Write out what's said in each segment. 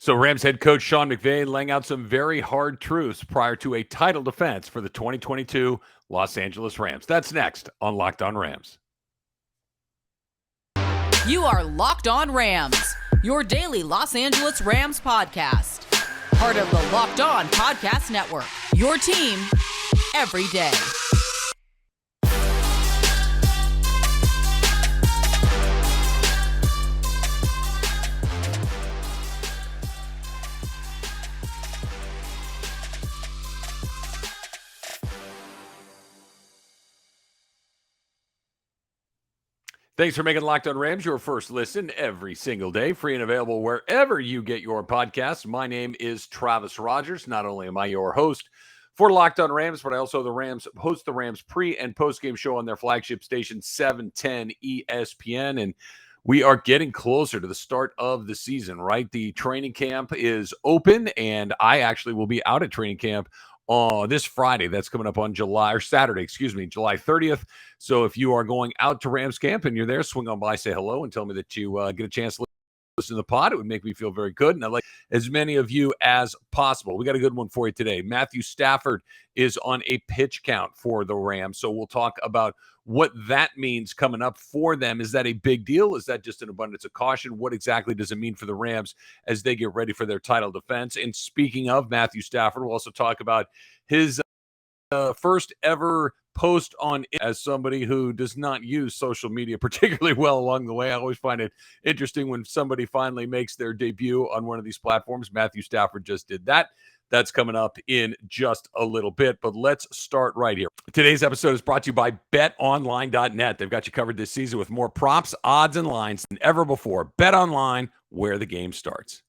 So Rams head coach Sean McVay laying out some very hard truths prior to a title defense for the 2022 Los Angeles Rams. That's next on Locked On Rams. You are Locked On Rams, your daily Los Angeles Rams podcast. Part of the Locked On Podcast Network, your team every day. Thanks for making Locked On Rams your first listen every single day, free and available wherever you get your podcasts. My name is Travis Rogers. Not only am I your host for Locked On Rams, but I also host the Rams pre- and post-game show on their flagship station, 710 ESPN. And we are getting closer to the start of the season, right? The training camp is open, and I actually will be out at training camp this Friday. That's coming up on July 30th. So if you are going out to Rams camp and you're there, swing on by, say hello, and tell me that you get a chance to listen to the pod. It would make me feel very good, and I'd like as many of you as possible. We got a good one for you today. Matthew Stafford is on a pitch count for the Rams, so we'll talk about what that means coming up for them. Is that a big deal? Is that just an abundance of caution? What exactly does it mean for the Rams as they get ready for their title defense? And speaking of Matthew Stafford, we'll also talk about his first ever post on, as somebody who does not use social media particularly well along the way. I always find it interesting when somebody finally makes their debut on one of these platforms. Matthew Stafford just did that. That's coming up in just a little bit, but let's start right here. Today's episode is brought to you by BetOnline.net. They've got you covered this season with more props, odds, and lines than ever before. BetOnline, where the game starts.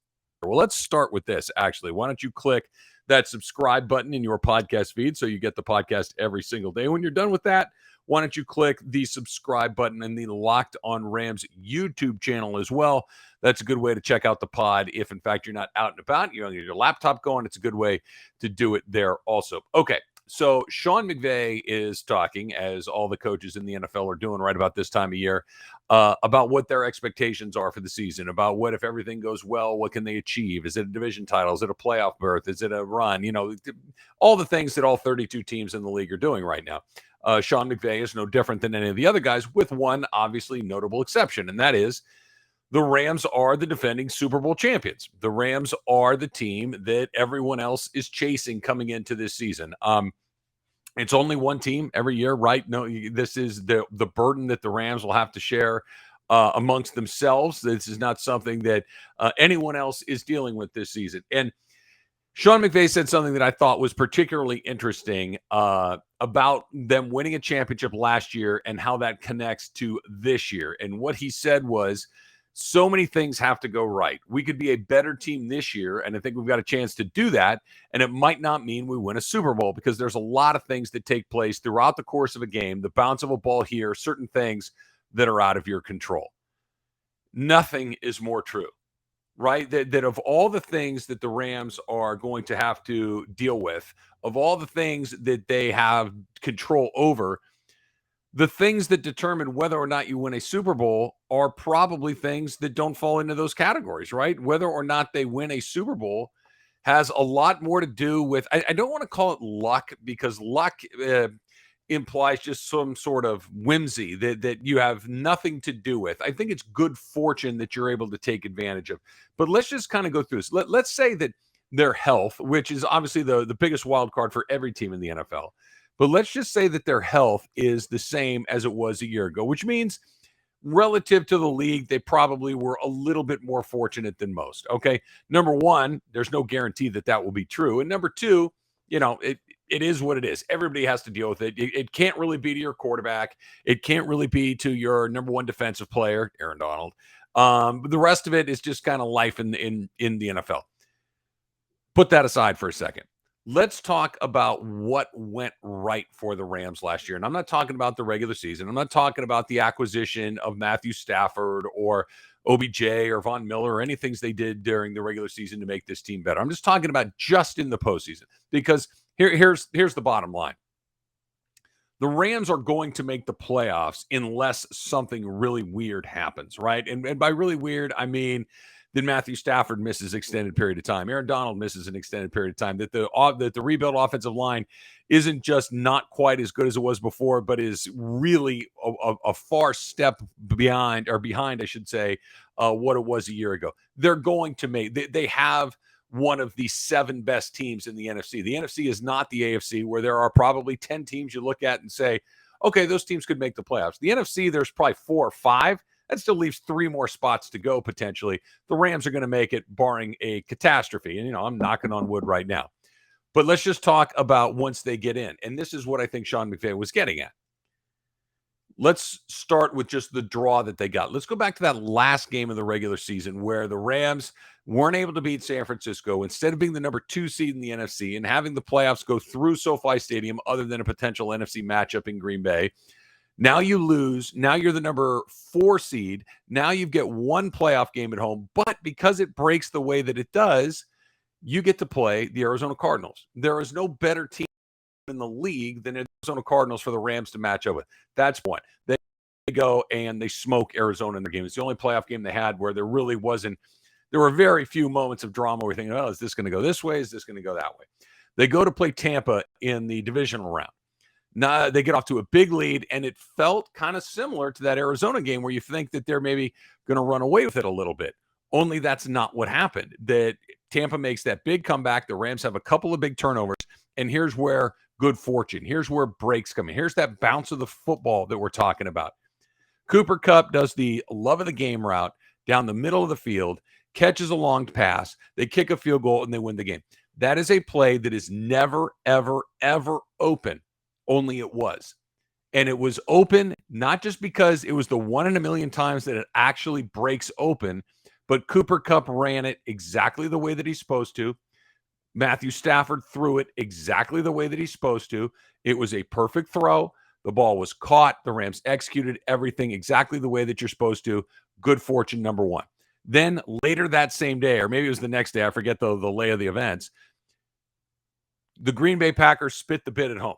Well, let's start with this, actually. Why don't you click that subscribe button in your podcast feed so you get the podcast every single day. When you're done with that, why don't you click the subscribe button in the Locked On Rams YouTube channel as well. That's a good way to check out the pod. If, in fact, you're not out and about, you don't get your laptop going, it's a good way to do it there also. Okay, so Sean McVay is talking, as all the coaches in the NFL are doing right about this time of year, about what their expectations are for the season, about what, if everything goes well, what can they achieve? Is it a division title? Is it a playoff berth? Is it a run? You know, all the things that all 32 teams in the league are doing right now. Sean McVay is no different than any of the other guys, with one obviously notable exception, and that is the Rams are the defending Super Bowl champions. The Rams are the team that everyone else is chasing coming into this season. It's only one team every year, right? No, this is the burden that the Rams will have to share amongst themselves. This is not something that anyone else is dealing with this season. And Sean McVay said something that I thought was particularly interesting about them winning a championship last year and how that connects to this year. And what he said was, so many things have to go right. We could be a better team this year, and I think we've got a chance to do that, and it might not mean we win a Super Bowl because there's a lot of things that take place throughout the course of a game, the bounce of a ball here, certain things that are out of your control. Nothing is more true, right? That of all the things that the Rams are going to have to deal with, of all the things that they have control over, the things that determine whether or not you win a Super Bowl are probably things that don't fall into those categories, right? Whether or not they win a Super Bowl has a lot more to do with, I don't want to call it luck, because luck implies just some sort of whimsy that you have nothing to do with. I think it's good fortune that you're able to take advantage of. But let's just kind of go through this. Let's say that their health, which is obviously the biggest wild card for every team in the NFL, but let's just say that their health is the same as it was a year ago, which means relative to the league, they probably were a little bit more fortunate than most. Okay. Number one, there's no guarantee that that will be true. And number two, you know, it is what it is. Everybody has to deal with it. It can't really be to your quarterback. It can't really be to your number one defensive player, Aaron Donald. But the rest of it is just kind of life in the NFL. Put that aside for a second. Let's talk about what went right for the Rams last year. And I'm not talking about the regular season. I'm not talking about the acquisition of Matthew Stafford or OBJ or Von Miller or any things they did during the regular season to make this team better. I'm just talking about just in the postseason, because here's the bottom line. The Rams are going to make the playoffs unless something really weird happens, right? And by really weird, I mean then Matthew Stafford misses extended period of time. Aaron Donald misses an extended period of time. That the rebuilt offensive line isn't just not quite as good as it was before, but is really a far step behind, I should say, what it was a year ago. They're going to they have one of the 7 best teams in the NFC. The NFC is not the AFC, where there are probably 10 teams you look at and say, okay, those teams could make the playoffs. The NFC, there's probably 4 or 5. That still leaves 3 more spots to go potentially. The Rams are going to make it, barring a catastrophe. And, I'm knocking on wood right now. But let's just talk about once they get in. And this is what I think Sean McVay was getting at. Let's start with just the draw that they got. Let's go back to that last game of the regular season where the Rams weren't able to beat San Francisco. Instead of being the number 2 seed in the NFC and having the playoffs go through SoFi Stadium other than a potential NFC matchup in Green Bay, now you lose. Now you're the number 4 seed. Now you get one playoff game at home. But because it breaks the way that it does, you get to play the Arizona Cardinals. There is no better team in the league than the Arizona Cardinals for the Rams to match up with. That's one. They go and they smoke Arizona in their game. It's the only playoff game they had where there really wasn't. There were very few moments of drama where we think, oh, is this going to go this way? Is this going to go that way? They go to play Tampa in the divisional round. Now they get off to a big lead, and it felt kind of similar to that Arizona game where you think that they're maybe going to run away with it a little bit. Only that's not what happened. That Tampa makes that big comeback. The Rams have a couple of big turnovers, and here's where good fortune, here's where breaks come in. Here's that bounce of the football that we're talking about. Cooper Kupp does the love of the game route down the middle of the field, catches a long pass, they kick a field goal, and they win the game. That is a play that is never, ever, ever open. Only it was. And it was open not just because it was the 1 in a million times that it actually breaks open, but Cooper Kupp ran it exactly the way that he's supposed to. Matthew Stafford threw it exactly the way that he's supposed to. It was a perfect throw. The ball was caught. The Rams executed everything exactly the way that you're supposed to. Good fortune, number 1. Then later that same day, or maybe it was the next day, I forget the lay of the events, the Green Bay Packers spit the bit at home.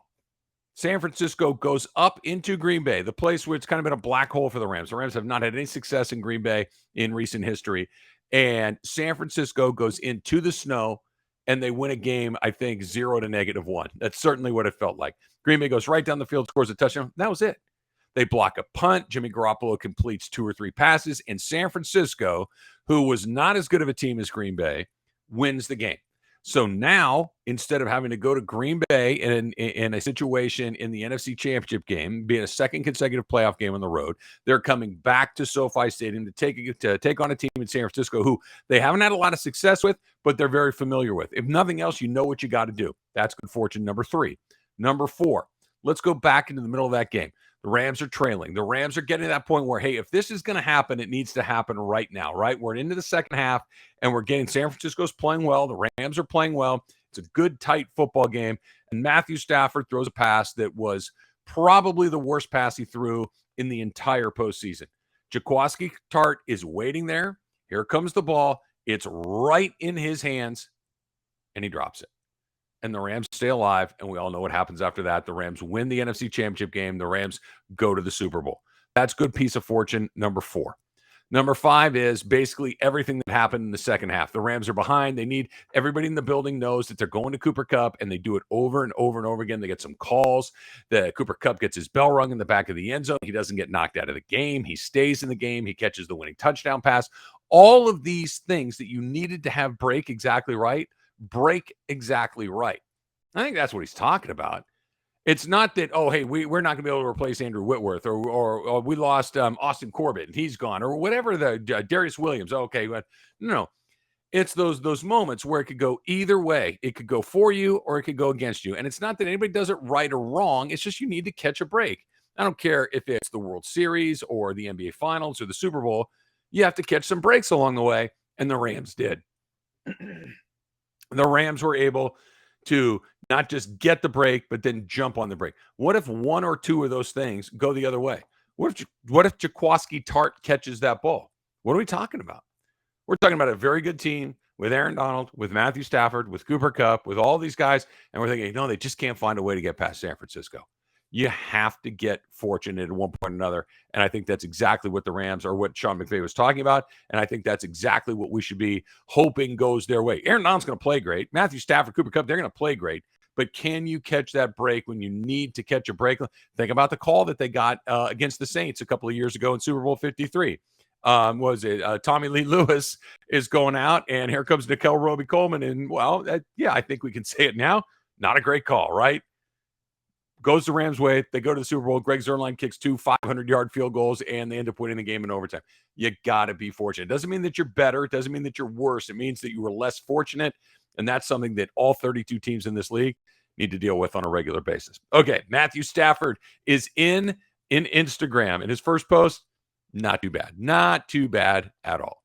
San Francisco goes up into Green Bay, the place where it's kind of been a black hole for the Rams. The Rams have not had any success in Green Bay in recent history. And San Francisco goes into the snow, and they win a game, I think, 0 to -1. That's certainly what it felt like. Green Bay goes right down the field, scores a touchdown. That was it. They block a punt. Jimmy Garoppolo completes 2 or 3 passes. And San Francisco, who was not as good of a team as Green Bay, wins the game. So now, instead of having to go to Green Bay in a situation in the NFC Championship game, being a second consecutive playoff game on the road, they're coming back to SoFi Stadium to take on a team in San Francisco who they haven't had a lot of success with, but they're very familiar with. If nothing else, you know what you got to do. That's good fortune, number 3. Number 4, let's go back into the middle of that game. The Rams are trailing. The Rams are getting to that point where, hey, if this is going to happen, it needs to happen right now, right? We're into the second half, and we're getting San Francisco's playing well. The Rams are playing well. It's a good, tight football game. And Matthew Stafford throws a pass that was probably the worst pass he threw in the entire postseason. Jaquiski Tartt is waiting there. Here comes the ball. It's right in his hands, and he drops it. And the Rams stay alive, and we all know what happens after that. The Rams win the NFC Championship game. The Rams go to the Super Bowl. That's good piece of fortune, number 4. Number 5 is basically everything that happened in the second half. The Rams are behind. They need everybody in the building knows that they're going to Cooper Kupp, and they do it over and over and over again. They get some calls. The Cooper Kupp gets his bell rung in the back of the end zone. He doesn't get knocked out of the game. He stays in the game. He catches the winning touchdown pass. All of these things that you needed to have break exactly right. I think that's what he's talking about. It's not that, oh, hey, we're not going to be able to replace Andrew Whitworth, or we lost Austin Corbett and he's gone, or whatever, Darius Williams. Okay, but no. It's those moments where it could go either way. It could go for you or it could go against you. And it's not that anybody does it right or wrong. It's just you need to catch a break. I don't care if it's the World Series or the NBA Finals or the Super Bowl. You have to catch some breaks along the way, and the Rams did. The Rams were able to not just get the break, but then jump on the break. What if 1 or 2 of those things go the other way? What if Jaquiski Tartt catches that ball? What are we talking about? We're talking about a very good team with Aaron Donald, with Matthew Stafford, with Cooper Kupp, with all these guys, and we're thinking, no, they just can't find a way to get past San Francisco. You have to get fortunate at one point or another. And I think that's exactly what the Rams or what Sean McVay was talking about. And I think that's exactly what we should be hoping goes their way. Aaron Donald's going to play great. Matthew Stafford, Cooper Kupp, they're going to play great. But can you catch that break when you need to catch a break? Think about the call that they got against the Saints a couple of years ago in Super Bowl 53. Tommy Lee Lewis is going out, and here comes Nickel Roby-Coleman. And, well, I think we can say it now. Not a great call, right? Goes the Rams' way. They go to the Super Bowl. Greg Zuerlein kicks 2 500-yard field goals, and they end up winning the game in overtime. You got to be fortunate. It doesn't mean that you're better. It doesn't mean that you're worse. It means that you were less fortunate, and that's something that all 32 teams in this league need to deal with on a regular basis. Okay, Matthew Stafford is in Instagram. In his first post, not too bad. Not too bad at all.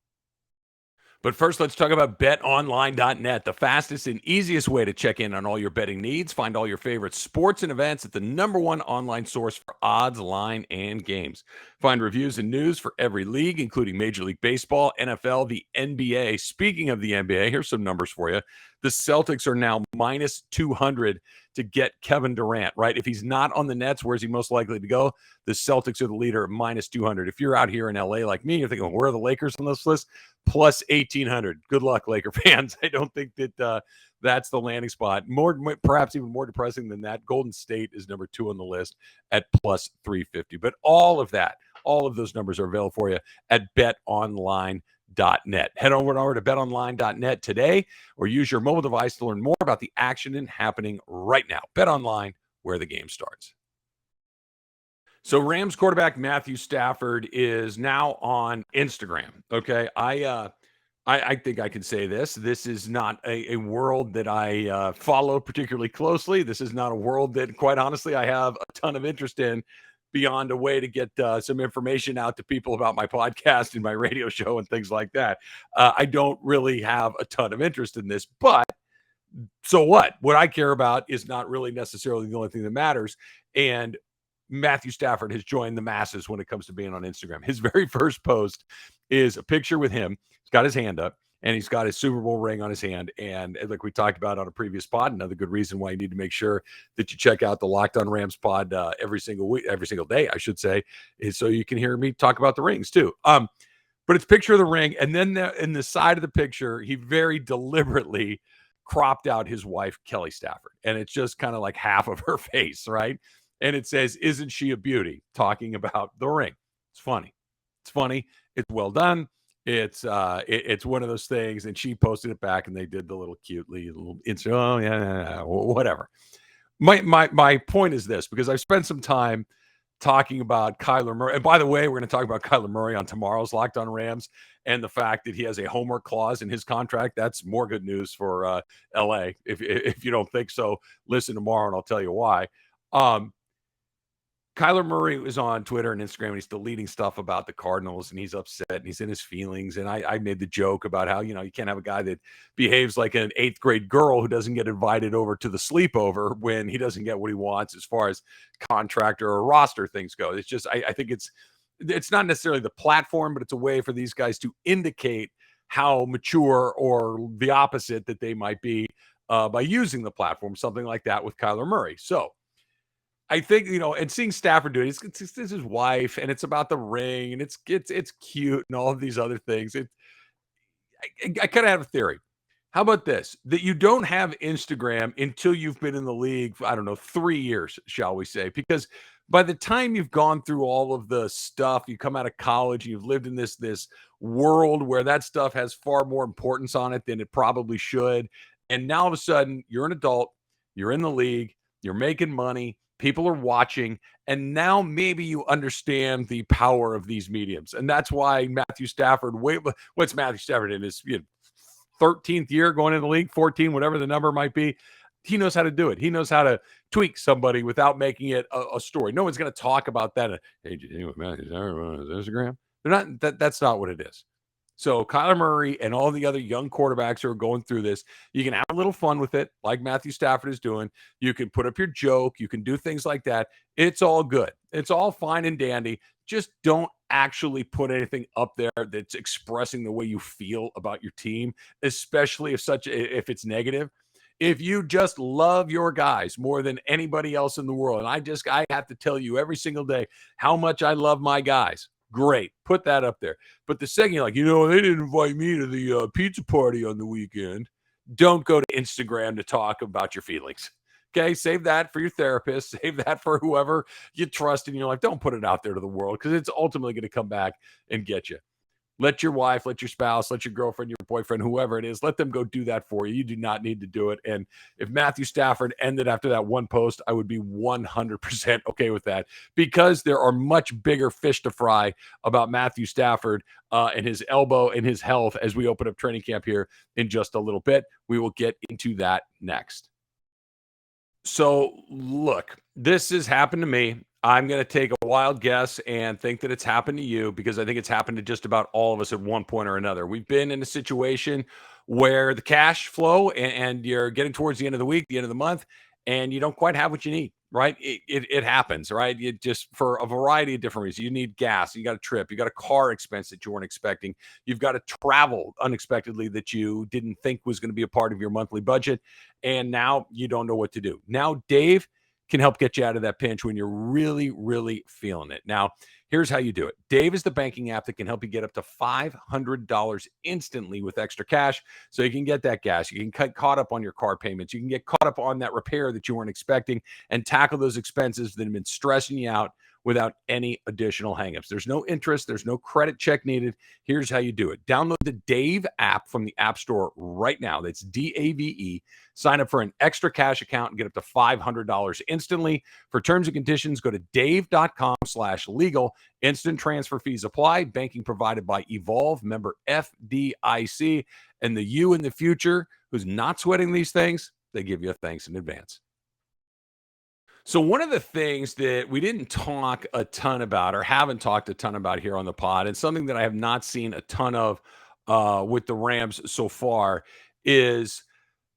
But first, let's talk about BetOnline.net, the fastest and easiest way to check in on all your betting needs. Find all your favorite sports and events at the #1 online source for odds, line, and games. Find reviews and news for every league, including Major League Baseball, NFL, the NBA. Speaking of the NBA, here's some numbers for you. The Celtics are now minus 200 to get Kevin Durant, right? If he's not on the Nets, where's he most likely to go? The Celtics are the leader at minus 200. If you're out here in LA like me, you're thinking, where are the Lakers on this list? Plus 1,800. Good luck, Laker fans. I don't think that that's the landing spot. Perhaps even more depressing than that, Golden State is number 2 on the list at plus 350. But all of those numbers are available for you at BetOnline.net. Head over to betonline.net today or use your mobile device to learn more about the action happening right now. BetOnline, where the game starts. So Rams quarterback Matthew Stafford is now on Instagram. Okay, I think I can say this. This is not a world that I follow particularly closely. This is not a world that, quite honestly, I have a ton of interest in beyond a way to get some information out to people about my podcast and my radio show and things like that. I don't really have a ton of interest in this, but so what? What I care about is not really necessarily the only thing that matters. And Matthew Stafford has joined the masses when it comes to being on Instagram. His very first post is a picture with him. He's got his hand up, and he's got his Super Bowl ring on his hand. And like we talked about on a previous pod, another good reason why you need to make sure that you check out the Locked On Rams pod every single day, I should say, is so you can hear me talk about the rings too. But it's a picture of the ring, and then in the side of the picture, he very deliberately cropped out his wife, Kelly Stafford. And it's just kind of like half of her face, right? And it says, "Isn't she a beauty?" Talking about the ring. It's funny. It's well done. It's one of those things. And she posted it back, and they did the little cutely little insert. Oh yeah, whatever. My point is this, because I've spent some time talking about Kyler Murray. And by the way, we're going to talk about Kyler Murray on tomorrow's Locked On Rams, and the fact that he has a homework clause in his contract. That's more good news for LA. If you don't think so, listen tomorrow, and I'll tell you why. Kyler Murray was on Twitter and Instagram, and he's deleting stuff about the Cardinals, and he's upset, and he's in his feelings. And I made the joke about how, you can't have a guy that behaves like an 8th grade girl who doesn't get invited over to the sleepover when he doesn't get what he wants as far as contractor or roster things go. It's just, I think it's not necessarily the platform, but it's a way for these guys to indicate how mature or the opposite that they might be by using the platform, something like that with Kyler Murray. So I think, and seeing Stafford do it, it's his wife, and it's about the ring, and it's cute, and all of these other things. I kind of have a theory. How about this? That you don't have Instagram until you've been in the league, I don't know, 3 years, shall we say? Because by the time you've gone through all of the stuff, you come out of college, and you've lived in this world where that stuff has far more importance on it than it probably should. And now all of a sudden, you're an adult, you're in the league, you're making money. People are watching, and now maybe you understand the power of these mediums. And that's why Matthew Stafford, what's Matthew Stafford in his 13th year going in the league, 14, whatever the number might be. He knows how to do it. He knows how to tweak somebody without making it a story. No one's going to talk about that. Hey, did you see what Matthew Stafford on his Instagram? They're not. That's not what it is. So Kyler Murray and all the other young quarterbacks who are going through this, you can have a little fun with it, like Matthew Stafford is doing. You can put up your joke. You can do things like that. It's all good. It's all fine and dandy. Just don't actually put anything up there that's expressing the way you feel about your team, especially if it's negative. If you just love your guys more than anybody else in the world, and I have to tell you every single day how much I love my guys, great, put that up there. But the second you're like, they didn't invite me to the pizza party on the weekend, don't go to Instagram to talk about your feelings. Okay, save that for your therapist, save that for whoever you trust in your life. Don't put it out there to the world because it's ultimately going to come back and get you. Let your wife, let your spouse, let your girlfriend, your boyfriend, whoever it is, let them go do that for you. You do not need to do it. And if Matthew Stafford ended after that one post, I would be 100% okay with that because there are much bigger fish to fry about Matthew Stafford and his elbow and his health as we open up training camp here in just a little bit. We will get into that next. So, look, this has happened to me. I'm going to take a wild guess and think that it's happened to you because I think it's happened to just about all of us at one point or another. We've been in a situation where the cash flow and you're getting towards the end of the week, the end of the month, and you don't quite have what you need, right? It happens, right? It just for a variety of different reasons. You need gas, you got a trip, you got a car expense that you weren't expecting, you've got to travel unexpectedly that you didn't think was going to be a part of your monthly budget, and now you don't know what to do. Now, Dave can help get you out of that pinch when you're really, really feeling it. Now, here's how you do it. Dave is the banking app that can help you get up to $500 instantly with extra cash so you can get that gas. You can get caught up on your car payments. You can get caught up on that repair that you weren't expecting and tackle those expenses that have been stressing you out without any additional hangups. There's no interest. There's no credit check needed. Here's how you do it. Download the Dave app from the App Store right now. That's DAVE. Sign up for an extra cash account and get up to $500 instantly. For terms and conditions, go to dave.com/legal. Instant transfer fees apply. Banking provided by Evolve, member FDIC. And the you in the future who's not sweating these things, they give you a thanks in advance. So one of the things that we didn't talk a ton about or haven't talked a ton about here on the pod, and something that I have not seen a ton of with the Rams so far, is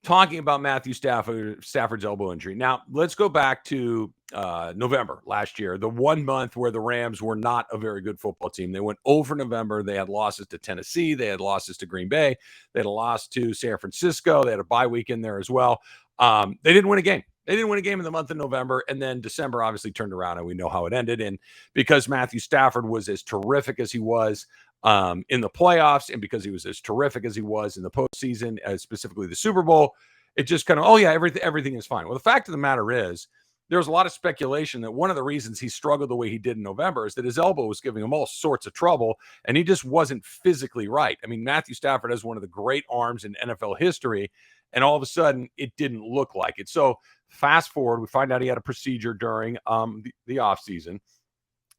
talking about Matthew Stafford's elbow injury. Now, let's go back to November last year, the 1 month where the Rams were not a very good football team. They went over November. They had losses to Tennessee. They had losses to Green Bay. They had a loss to San Francisco. They had a bye week in there as well. They didn't win a game. They didn't win a game in the month of November, and then December obviously turned around, and we know how it ended. And because Matthew Stafford was as terrific as he was in the playoffs, and because he was as terrific as he was in the postseason, specifically the Super Bowl, it just kind of, everything is fine. Well, the fact of the matter is, there was a lot of speculation that one of the reasons he struggled the way he did in November is that his elbow was giving him all sorts of trouble, and he just wasn't physically right. I mean, Matthew Stafford has one of the great arms in NFL history, and all of a sudden, it didn't look like it. So fast forward, we find out he had a procedure during the offseason,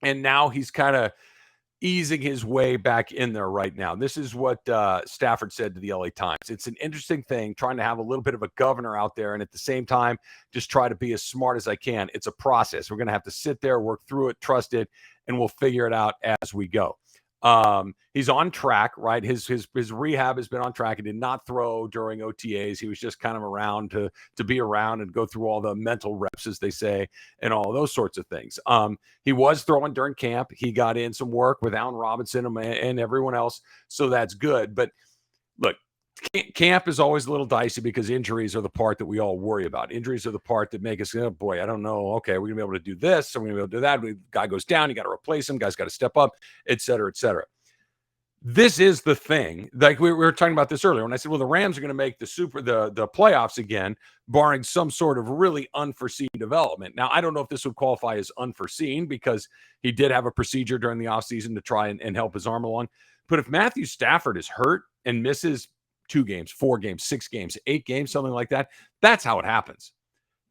and now he's kind of easing his way back in there right now. This is what Stafford said to the LA Times. It's an interesting thing trying to have a little bit of a governor out there and at the same time just try to be as smart as I can. It's a process. We're going to have to sit there, work through it, trust it, and we'll figure it out as we go. He's on track, right? His rehab has been on track. He did not throw during OTAs. He was just kind of around to be around and go through all the mental reps, as they say, and all those sorts of things. He was throwing during camp. He got in some work with Allen Robinson and everyone else, so that's good. But look, camp is always a little dicey because injuries are the part that we all worry about. Injuries are the part that make us, oh boy, I don't know. Okay, we're going to be able to do this. Are we going to be able to do that? Guy goes down, you got to replace him. Guy's got to step up, et cetera, et cetera. This is the thing. Like we were talking about this earlier when I said, well, the Rams are going to make the playoffs again, barring some sort of really unforeseen development. Now, I don't know if this would qualify as unforeseen because he did have a procedure during the offseason to try and help his arm along. But if Matthew Stafford is hurt and misses 2 games, 4 games, 6 games, 8 games, something like that, that's how it happens.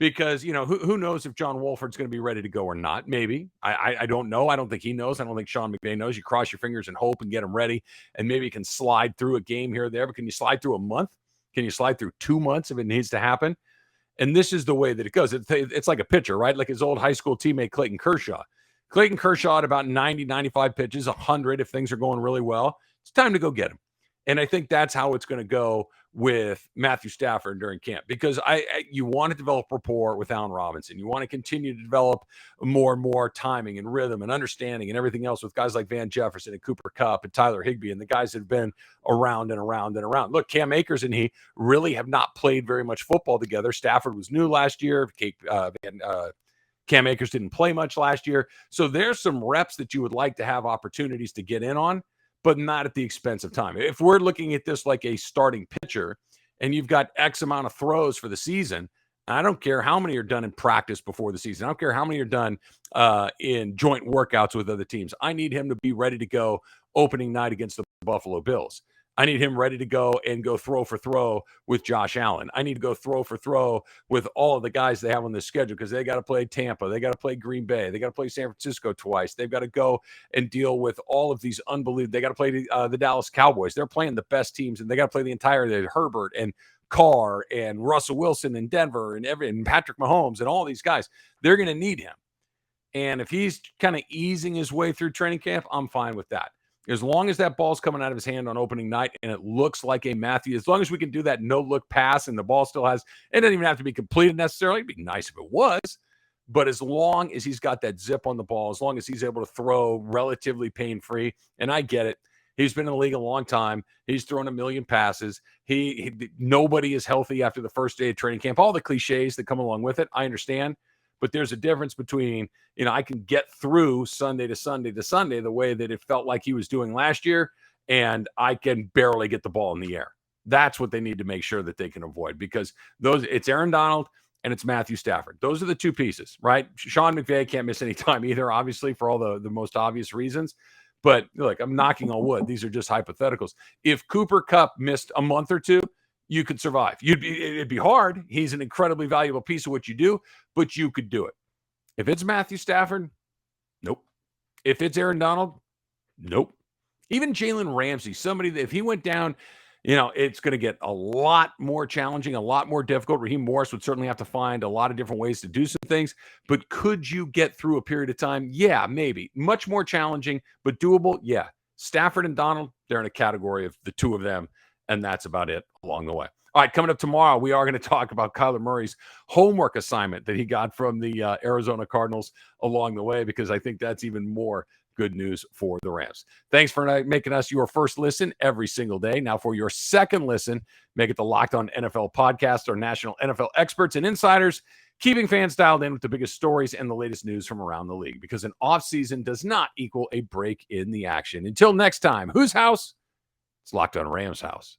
Because, who knows if John Wolford's going to be ready to go or not? Maybe. I don't know. I don't think he knows. I don't think Sean McVay knows. You cross your fingers and hope and get him ready, and maybe you can slide through a game here or there. But can you slide through a month? Can you slide through 2 months if it needs to happen? And this is the way that it goes. It's like a pitcher, right? Like his old high school teammate, Clayton Kershaw. Clayton Kershaw at about 90, 95 pitches, 100 if things are going really well. It's time to go get him. And I think that's how it's going to go with Matthew Stafford during camp, because you want to develop rapport with Allen Robinson. You want to continue to develop more and more timing and rhythm and understanding and everything else with guys like Van Jefferson and Cooper Kupp and Tyler Higbee and the guys that have been around and around and around. Look, Cam Akers and he really have not played very much football together. Stafford was new last year. Cam Akers didn't play much last year. So there's some reps that you would like to have opportunities to get in on, but not at the expense of time. If we're looking at this like a starting pitcher and you've got X amount of throws for the season, I don't care how many are done in practice before the season. I don't care how many are done in joint workouts with other teams. I need him to be ready to go opening night against the Buffalo Bills. I need him ready to go and go throw for throw with Josh Allen. I need to go throw for throw with all of the guys they have on the schedule, because they got to play Tampa. They got to play Green Bay. They got to play San Francisco twice. They've got to go and deal with all of these unbelievable. They got to play the Dallas Cowboys. They're playing the best teams, and they got to play the entire Herbert and Carr and Russell Wilson in Denver and Patrick Mahomes and all these guys. They're going to need him. And if he's kind of easing his way through training camp, I'm fine with that. As long as that ball's coming out of his hand on opening night and it looks like a Matthew, as long as we can do that no-look pass and the ball still has, it doesn't even have to be completed necessarily. It'd be nice if it was. But as long as he's got that zip on the ball, as long as he's able to throw relatively pain-free, and I get it. He's been in the league a long time. He's thrown a million passes. Nobody is healthy after the first day of training camp. All the cliches that come along with it, I understand. But there's a difference between, I can get through Sunday to Sunday to Sunday the way that it felt like he was doing last year, and I can barely get the ball in the air. That's what they need to make sure that they can avoid, because it's Aaron Donald and it's Matthew Stafford. Those are the two pieces, right? Sean McVay can't miss any time either, obviously, for all the most obvious reasons. But look, I'm knocking on wood. These are just hypotheticals. If Cooper Kupp missed a month or two, you could survive. It'd be hard. He's an incredibly valuable piece of what you do, but you could do it. If it's Matthew Stafford, nope. If it's Aaron Donald, nope. Even Jalen Ramsey, somebody that if he went down, it's going to get a lot more challenging, a lot more difficult. Raheem Morris would certainly have to find a lot of different ways to do some things. But could you get through a period of time? Yeah, maybe. Much more challenging, but doable? Yeah. Stafford and Donald, they're in a category of the two of them, and that's about it along the way. All right, coming up tomorrow, we are going to talk about Kyler Murray's homework assignment that he got from the Arizona Cardinals along the way, because I think that's even more good news for the Rams. Thanks for making us your first listen every single day. Now for your second listen, make it the Locked On NFL podcast, our national NFL experts and insiders, keeping fans dialed in with the biggest stories and the latest news from around the league, because an offseason does not equal a break in the action. Until next time, whose house? It's Locked On Rams house.